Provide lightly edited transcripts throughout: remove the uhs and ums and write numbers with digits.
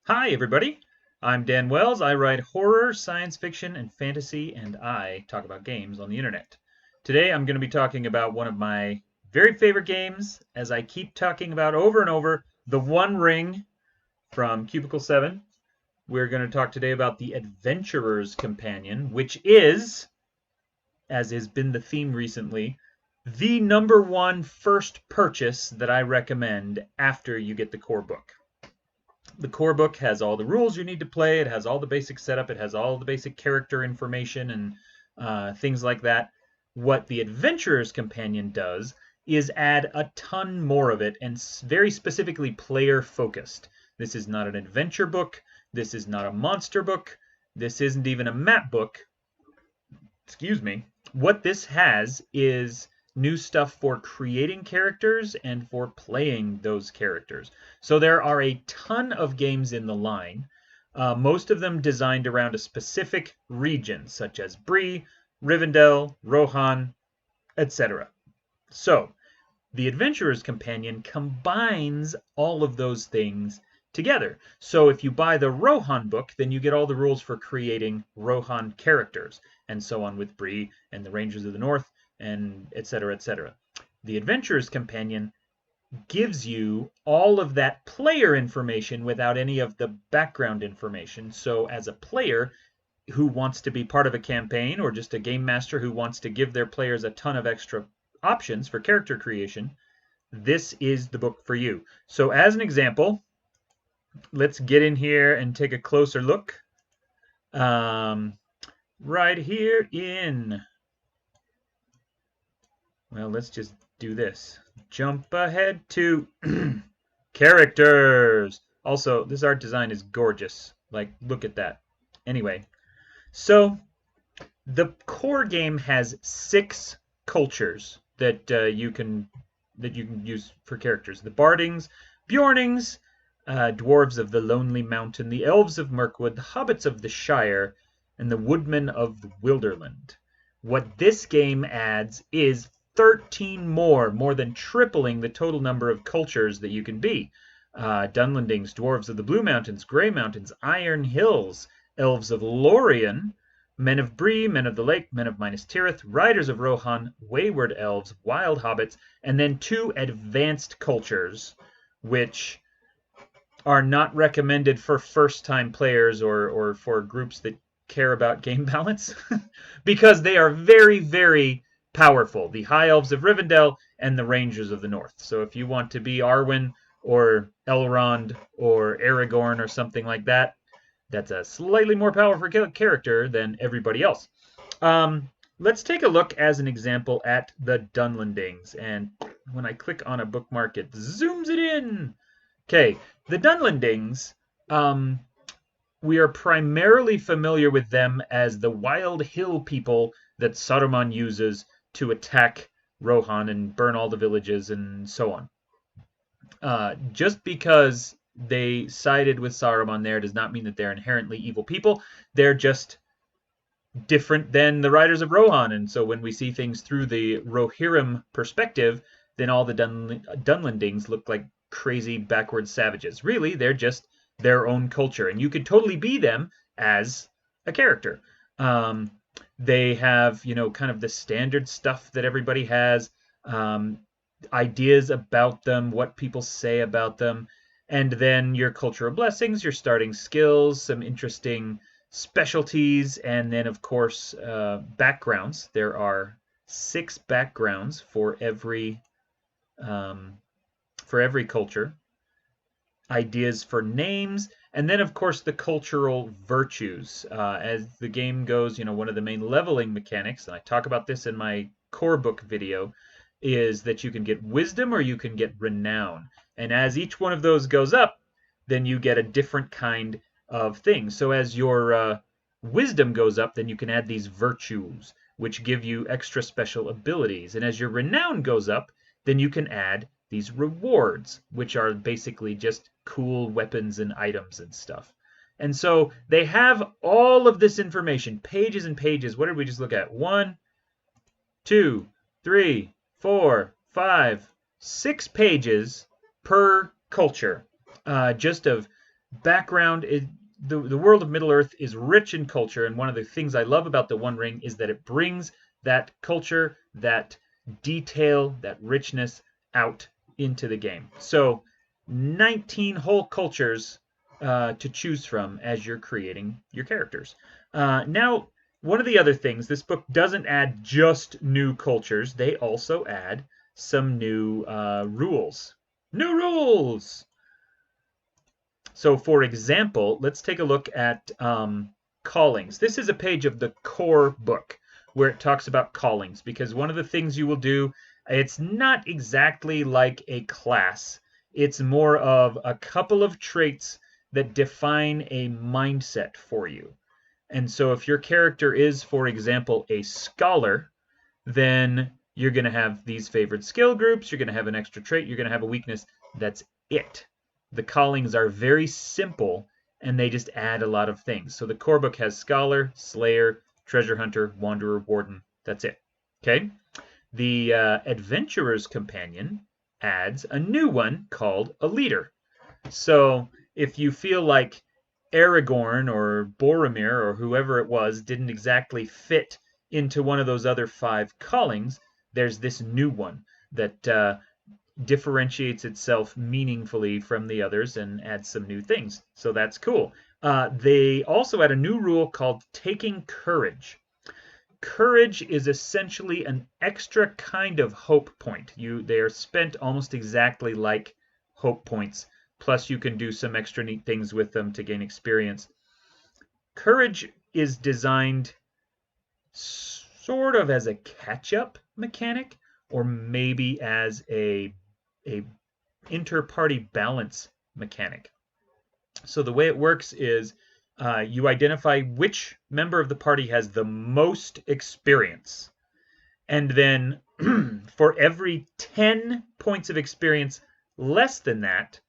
Hi, everybody. I'm Dan Wells. I write horror, science fiction, and fantasy, and I talk about games on the internet. Today, I'm going to be talking about one of my very favorite games, as I keep talking about over and over, The One Ring from Cubicle 7. We're going to talk today about The Adventurer's Companion, which is, as has been the theme recently, the number one first purchase that I recommend after you get the core book. The core book has all the rules you need to play. It has all the basic setup. It has all the basic character information and things like that. What the Adventurer's Companion does is add a ton more of it and very specifically player focused. This is not an adventure book. This is not a monster book. This isn't even a map book. Excuse me. What this has is new stuff for creating characters and for playing those characters. So there are a ton of games in the line, most of them designed around a specific region, such as Bree, Rivendell, Rohan, etc. So the Adventurer's Companion combines all of those things together. So if you buy the Rohan book, then you get all the rules for creating Rohan characters, and so on with Bree and the Rangers of the North, and etc., etc. The Adventurer's Companion gives you all of that player information without any of the background information. So as a player who wants to be part of a campaign, or just a game master who wants to give their players a ton of extra options for character creation, this is the book for you. So as an example, let's get in here and take a closer look. Right here in, well, let's just do this. Jump ahead to characters. Also, this art design is gorgeous. Like, look at that. Anyway, so the core game has 6 cultures that you can use for characters. The Bardings, Bjornings, dwarves of the Lonely Mountain, the elves of Mirkwood, the hobbits of the Shire, and the woodmen of the Wilderland. What this game adds is 13 more than tripling the total number of cultures that you can be. Dunlandings, dwarves of the Blue Mountains, Grey Mountains, Iron Hills, elves of Lorien, men of Bree, men of the Lake, men of Minas Tirith, riders of Rohan, wayward elves, wild hobbits, and then 2 advanced cultures, which are not recommended for first-time players or for groups that care about game balance because they are very, very powerful. The High Elves of Rivendell and the Rangers of the North. So if you want to be Arwen or Elrond or Aragorn or something like that, that's a slightly more powerful character than everybody else. Let's take a look as an example at the Dunlandings. And when I click on a bookmark, it zooms it in. Okay, the Dunlandings, we are primarily familiar with them as the Wild Hill people that Saruman uses to attack Rohan and burn all the villages and so on. Just because they sided with Saruman there does not mean that they're inherently evil people. They're just different than the Riders of Rohan, and so when we see things through the Rohirrim perspective, then all the Dunlandings look like crazy backward savages. Really, they're just their own culture, and you could totally be them as a character. They have, kind of the standard stuff that everybody has, ideas about them, what people say about them, and then your cultural blessings, your starting skills, some interesting specialties, and then, of course, backgrounds. There are 6 backgrounds for every culture, ideas for names, and then, of course, the cultural virtues. As the game goes, one of the main leveling mechanics, and I talk about this in my core book video, is that you can get wisdom or you can get renown. And as each one of those goes up, then you get a different kind of thing. So as your wisdom goes up, then you can add these virtues, which give you extra special abilities. And as your renown goes up, then you can add these rewards, which are basically just cool weapons and items and stuff. And so they have all of this information, pages and pages. What did we just look at? 1, 2, 3, 4, 5, 6 pages per culture, just of background is the world of Middle-earth is rich in culture, and one of the things I love about the One Ring is that it brings that culture, that detail, that richness out into the game. So 19 whole cultures to choose from as you're creating your characters. Now, one of the other things, this book doesn't add just new cultures. They also add some new rules. New rules! So for example, let's take a look at callings. This is a page of the core book where it talks about callings, because one of the things you will do, it's not exactly like a class. It's more of a couple of traits that define a mindset for you. And so if your character is, for example, a scholar, then you're going to have these favored skill groups, you're going to have an extra trait, you're going to have a weakness. That's it. The callings are very simple, and they just add a lot of things. So the core book has Scholar, Slayer, Treasure Hunter, Wanderer, Warden. That's it. Okay? The Adventurer's Companion adds a new one called a Leader. So if you feel like Aragorn or Boromir or whoever it was didn't exactly fit into one of those other 5 callings, there's this new one that differentiates itself meaningfully from the others and adds some new things. So that's cool. They also add a new rule called Taking Courage. Courage is essentially an extra kind of hope point. They are spent almost exactly like hope points. Plus, you can do some extra neat things with them to gain experience. Courage is designed sort of as a catch-up mechanic, or maybe as a inter-party balance mechanic. So the way it works is you identify which member of the party has the most experience. And then for every 10 points of experience less than that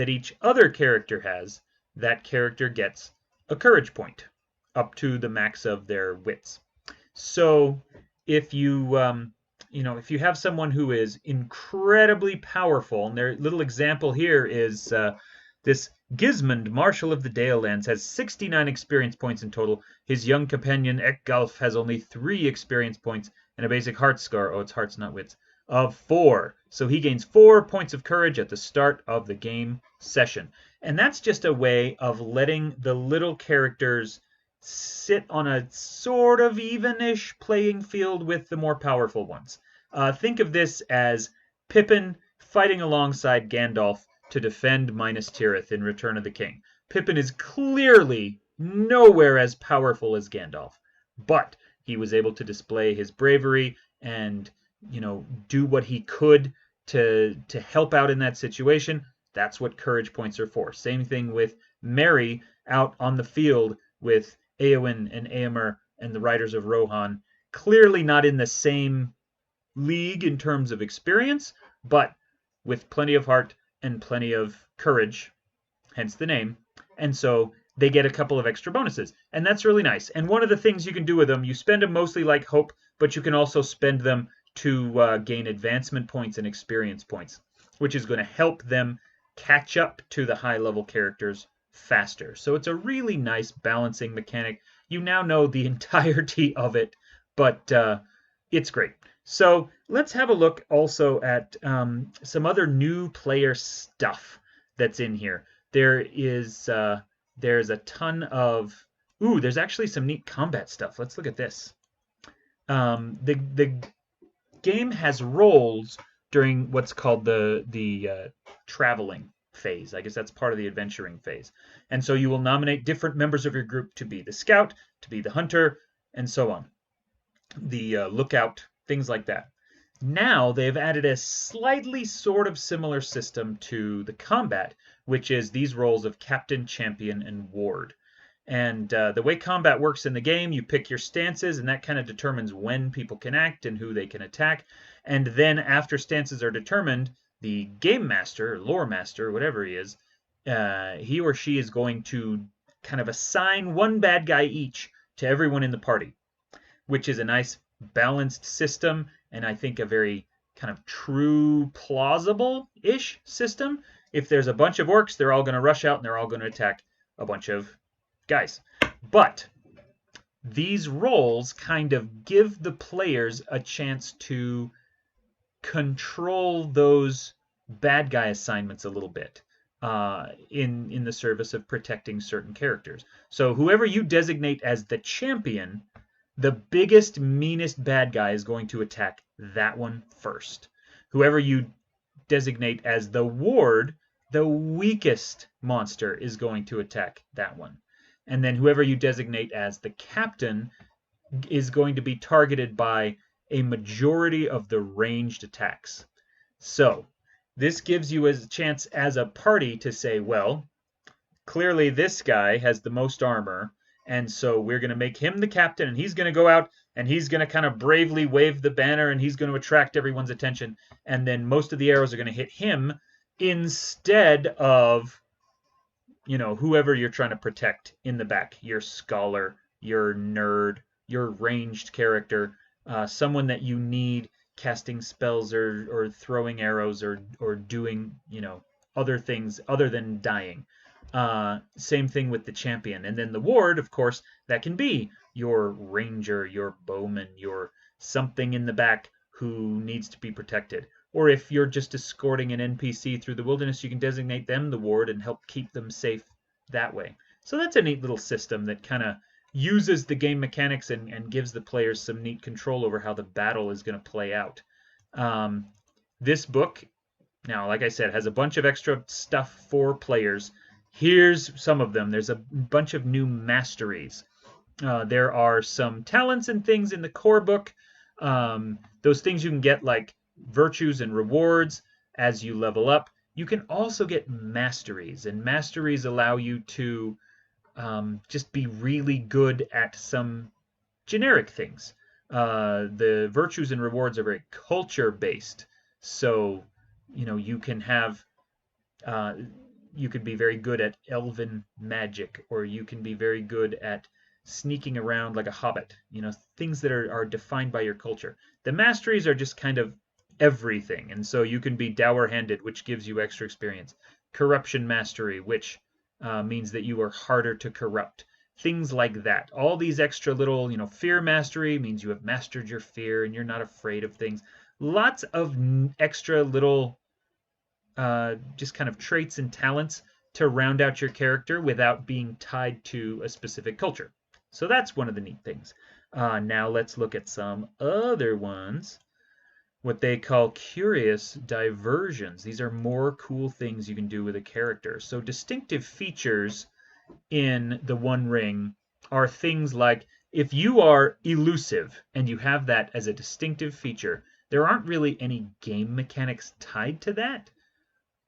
each other character has, that character gets a courage point up to the max of their wits. So if you if you have someone who is incredibly powerful, and their little example here is this Gismund, Marshal of the Dalelands, has 69 experience points in total. His young companion Ekgalf has only 3 experience points and a basic heart score. Oh, it's hearts, not wits. Of 4. So he gains 4 points of courage at the start of the game session. And that's just a way of letting the little characters sit on a sort of even-ish playing field with the more powerful ones. Think of this as Pippin fighting alongside Gandalf to defend Minas Tirith in Return of the King. Pippin is clearly nowhere as powerful as Gandalf, but he was able to display his bravery and do what he could to help out in that situation. That's what courage points are for. Same thing with Merry out on the field with Éowyn and Éomer and the Riders of Rohan. Clearly not in the same league in terms of experience, but with plenty of heart and plenty of courage, hence the name. And so they get a couple of extra bonuses. And that's really nice. And one of the things you can do with them, you spend them mostly like hope, but you can also spend them to gain advancement points and experience points, which is going to help them catch up to the high-level characters faster. So it's a really nice balancing mechanic. You now know the entirety of it, but it's great. So let's have a look also at some other new player stuff that's in here. There's a ton of there's actually some neat combat stuff. Let's look at this. The game has roles during what's called the traveling phase. I guess that's part of the adventuring phase. And so you will nominate different members of your group to be the scout, to be the hunter, and so on. The lookout, things like that. Now they've added a slightly sort of similar system to the combat, which is these roles of captain, champion, and ward. And the way combat works in the game, you pick your stances, and that kind of determines when people can act and who they can attack. And then after stances are determined, the game master, or lore master, whatever he is, he or she is going to kind of assign one bad guy each to everyone in the party, which is a nice balanced system, and I think a very kind of true, plausible-ish system. If there's a bunch of orcs, they're all going to rush out and they're all going to attack a bunch of guys. But these roles kind of give the players a chance to control those bad guy assignments a little bit in the service of protecting certain characters. So whoever you designate as the champion, the biggest, meanest bad guy is going to attack that one first. Whoever you designate as the ward, the weakest monster is going to attack that one. And then whoever you designate as the captain is going to be targeted by a majority of the ranged attacks. So this gives you a chance as a party to say, well, clearly this guy has the most armor, and so we're going to make him the captain, and he's going to go out and he's going to kind of bravely wave the banner, and he's going to attract everyone's attention, and then most of the arrows are going to hit him instead of, you know, whoever you're trying to protect in the back, your scholar, your nerd, your ranged character, someone that you need casting spells or throwing arrows or doing, you know, other things other than dying. Same thing with the champion. And then the ward, of course, that can be your ranger, your bowman, your something in the back who needs to be protected. Or if you're just escorting an NPC through the wilderness, you can designate them the ward and help keep them safe that way. So that's a neat little system that kind of uses the game mechanics and gives the players some neat control over how the battle is going to play out. This book, now, like I said, has a bunch of extra stuff for players. Here's some of them. There's a bunch of new masteries. There are some talents and things in the core book. Those things you can get like virtues and rewards as you level up. You can also get masteries, and masteries allow you to just be really good at some generic things. The virtues and rewards are very culture-based, so you know you can have you could be very good at elven magic, or you can be very good at sneaking around like a hobbit. You know, things that are defined by your culture. The masteries are just kind of everything, and so you can be dour-handed, which gives you extra experience. Corruption mastery, which means that you are harder to corrupt. Things like that. All these extra little, you know, fear mastery means you have mastered your fear and you're not afraid of things. Lots of extra little just kind of traits and talents to round out your character without being tied to a specific culture. So that's one of the neat things. Now let's look at some other ones. What they call curious diversions. These are more cool things you can do with a character. So distinctive features in the One Ring are things like if you are elusive and you have that as a distinctive feature, there aren't really any game mechanics tied to that.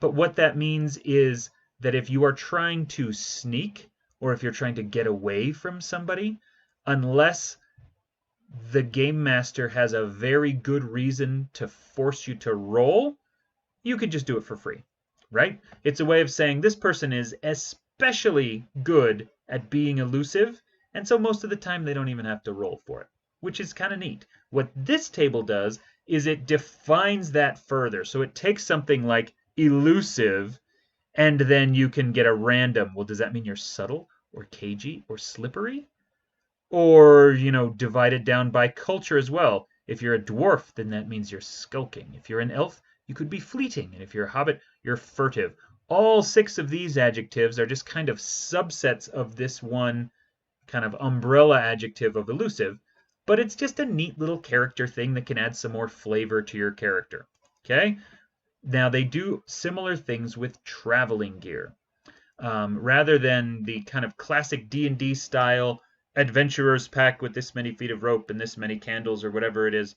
But what that means is that if you are trying to sneak or if you're trying to get away from somebody, unless the game master has a very good reason to force you to roll, you could just do it for free, right? It's a way of saying this person is especially good at being elusive, and so most of the time they don't even have to roll for it, which is kind of neat. What this table does is it defines that further. So it takes something like elusive, and then you can get a random. Well, does that mean you're subtle or cagey or slippery? Or, you know, divided down by culture as well. If you're a dwarf, then that means you're skulking. If you're an elf, you could be fleeting. And if you're a hobbit, you're furtive. All 6 of these adjectives are just kind of subsets of this one kind of umbrella adjective of elusive. But it's just a neat little character thing that can add some more flavor to your character. Okay? Now, they do similar things with traveling gear. Rather than the kind of classic D&D style adventurer's pack with this many feet of rope and this many candles or whatever it is,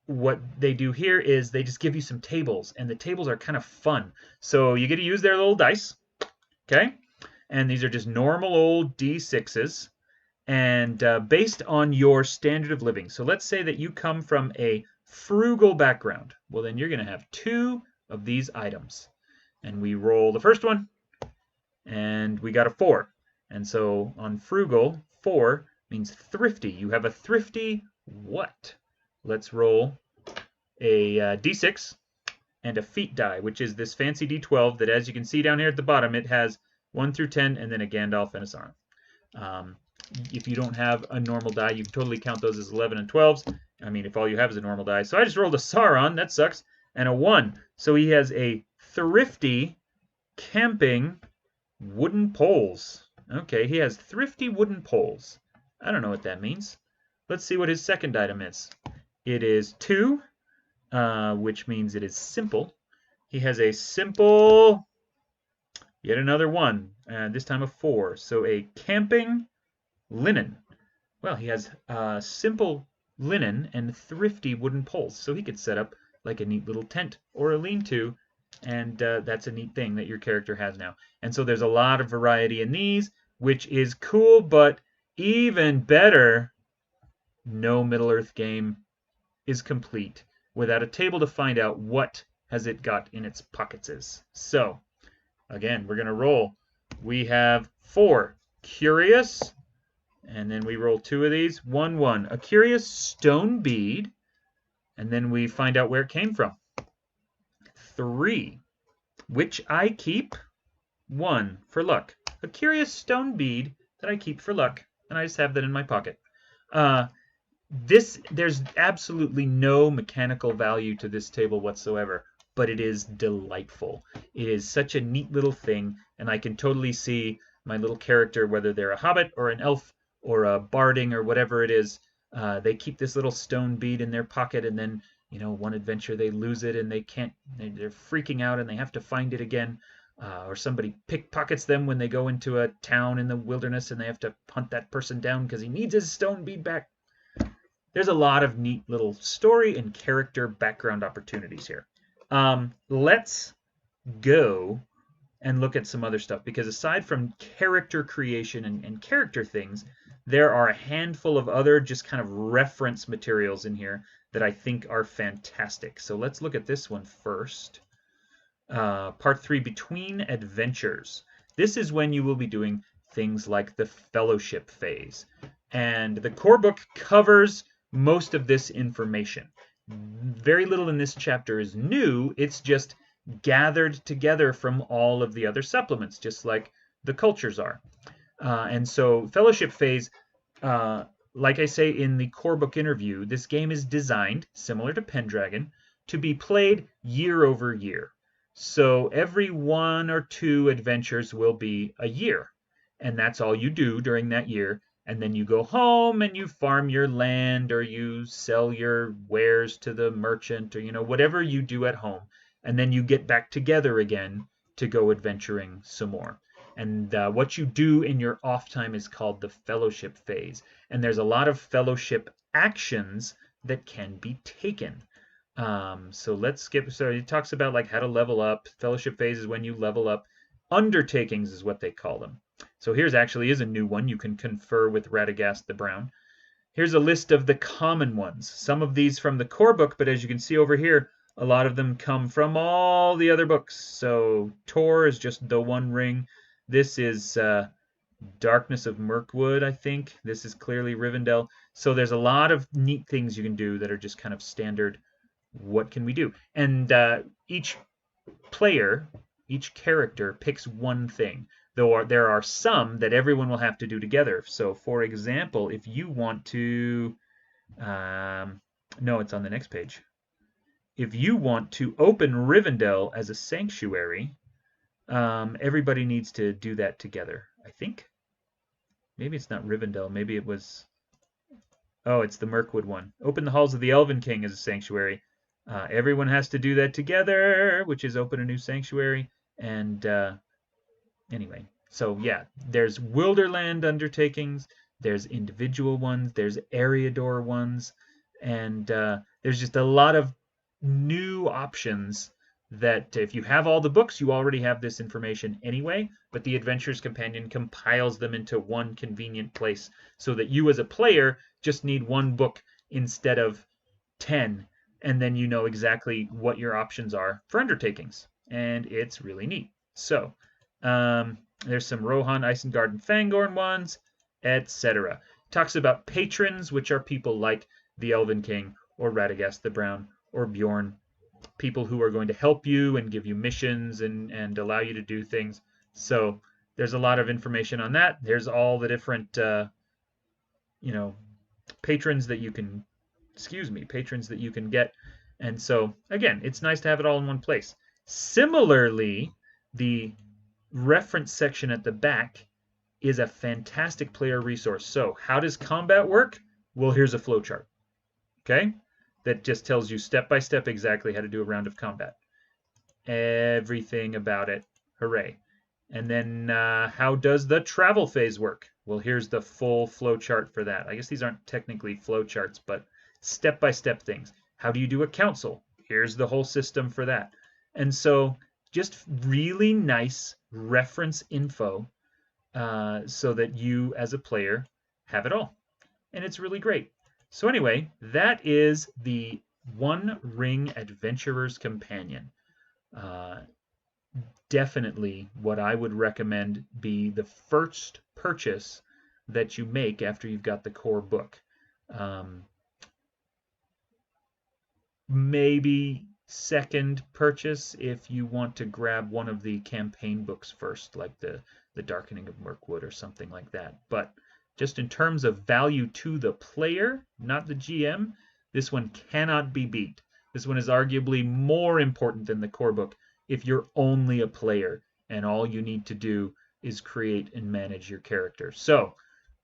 what they do here is they just give you some tables, and the tables are kind of fun. So you get to use their little dice, okay? And these are just normal old D6s, and based on your standard of living. So let's say that you come from a frugal background. Well, then you're going to have 2 of these items. And we roll the first one, and we got a 4. And so on frugal, 4 means thrifty. You have a thrifty what? Let's roll a d6. and a feat die, which is this fancy D12 that, as you can see down here at the bottom, it has 1 through 10 and then a Gandalf and a Sauron. If you don't have a normal die, you can totally count those as 11 and 12s. I mean, if all you have is a normal die. So I just rolled a Sauron, that sucks, and a 1. So he has a thrifty camping wooden poles. Okay, he has thrifty wooden poles. I don't know what that means. Let's see what his second item is. It is 2, which means it is simple. He has a simple, yet another 1, this time a 4. So a camping linen. Well, he has simple linen and thrifty wooden poles, so he could set up like a neat little tent or a lean-to, and that's a neat thing that your character has now. And so there's a lot of variety in these, which is cool, but even better, no Middle-earth game is complete without a table to find out what has it got in its pockets. So, again, we're going to roll. We have 4. Curious. And then we roll 2 of these. 1, 1. A curious stone bead. And then we find out where it came from. 3. Which I keep. 1 for luck. A curious stone bead that I keep for luck. And I just have that in my pocket. There's absolutely no mechanical value to this table whatsoever, but it is delightful. It is such a neat little thing, and I can totally see my little character, whether they're a hobbit or an elf or a barding or whatever it is, they keep this little stone bead in their pocket, and then, one adventure they lose it and they're freaking out and they have to find it again. Or somebody pickpockets them when they go into a town in the wilderness and they have to hunt that person down because he needs his stone bead back. There's a lot of neat little story and character background opportunities here. Let's go and look at some other stuff, because aside from character creation and character things, there are a handful of other just kind of reference materials in here that I think are fantastic. So let's look at this one first. Part 3, Between Adventures. This is when you will be doing things like the fellowship phase. And the core book covers most of this information. Very little in this chapter is new. It's just gathered together from all of the other supplements, just like the cultures are. And so fellowship phase, like I say in the core book interview, this game is designed, similar to Pendragon, to be played year over year. So every 1 or 2 adventures will be a year. And that's all you do during that year. And then you go home and you farm your land, or you sell your wares to the merchant, or whatever you do at home. And then you get back together again to go adventuring some more. And what you do in your off time is called the fellowship phase. And there's a lot of fellowship actions that can be taken. So let's skip. So he talks about like how to level up. Fellowship phase is when you level up. Undertakings is what they call them. So here's actually is a new one. You can confer with Radagast the Brown. Here's a list of the common ones. Some of these from the core book, but as you can see over here, a lot of them come from all the other books. So Tor is just the One Ring. This is Darkness of Mirkwood, I think. This is clearly Rivendell. So there's a lot of neat things you can do that are just kind of standard. What can we do? And each player, each character picks one thing. Though there are some that everyone will have to do together. So, for example, if you want to... no, it's on the next page. If you want to open Rivendell as a sanctuary, everybody needs to do that together, I think. Maybe it's not Rivendell. Maybe it was... Oh, it's the Mirkwood one. Open the halls of the Elven King as a sanctuary. Everyone has to do that together, which is open a new sanctuary. And... Anyway, so yeah, there's Wilderland undertakings, there's individual ones, there's Eriador ones, and there's just a lot of new options that if you have all the books, you already have this information anyway, but the Adventures Companion compiles them into one convenient place so that you as a player just need one book instead of 10, and then you know exactly what your options are for undertakings, and it's really neat. So, there's some Rohan, Isengard, and Fangorn ones, etc. Talks about patrons, which are people like the Elven King, or Radagast the Brown, or Bjorn. people who are going to help you and give you missions and allow you to do things. So there's a lot of information on that. There's all the different you know, patrons that you can, patrons that you can get. And so again, it's nice to have it all in one place. Similarly, the reference section at the back is a fantastic player resource. So how does combat work? Well, here's a flowchart, okay? That just tells you step by step exactly how to do a round of combat. Everything about it. Hooray. And then how does the travel phase work? Well, here's the full flowchart for that. I guess these aren't technically flowcharts, but step-by-step things. How do you do a council? Here's the whole system for that. And so just really nice reference info so that you as a player have it all. And it's really great. So anyway, that is the One Ring Adventurer's Companion. Definitely what I would recommend be the first purchase that you make after you've got the core book. Maybe second purchase if you want to grab one of the campaign books first, like the Darkening of Mirkwood or something like that. But just in terms of value to the player, not the GM, this one cannot be beat. This one is arguably more important than the core book if you're only a player and all you need to do is create and manage your character. So,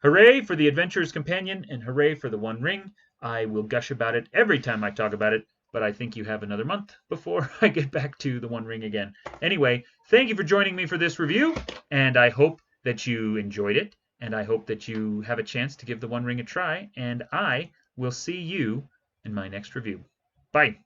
hooray for the Adventurer's Companion and hooray for the One Ring. I will gush about it every time I talk about it, but I think you have another month before I get back to the One Ring again. Anyway, thank you for joining me for this review, and I hope that you enjoyed it, and I hope that you have a chance to give the One Ring a try, and I will see you in my next review. Bye.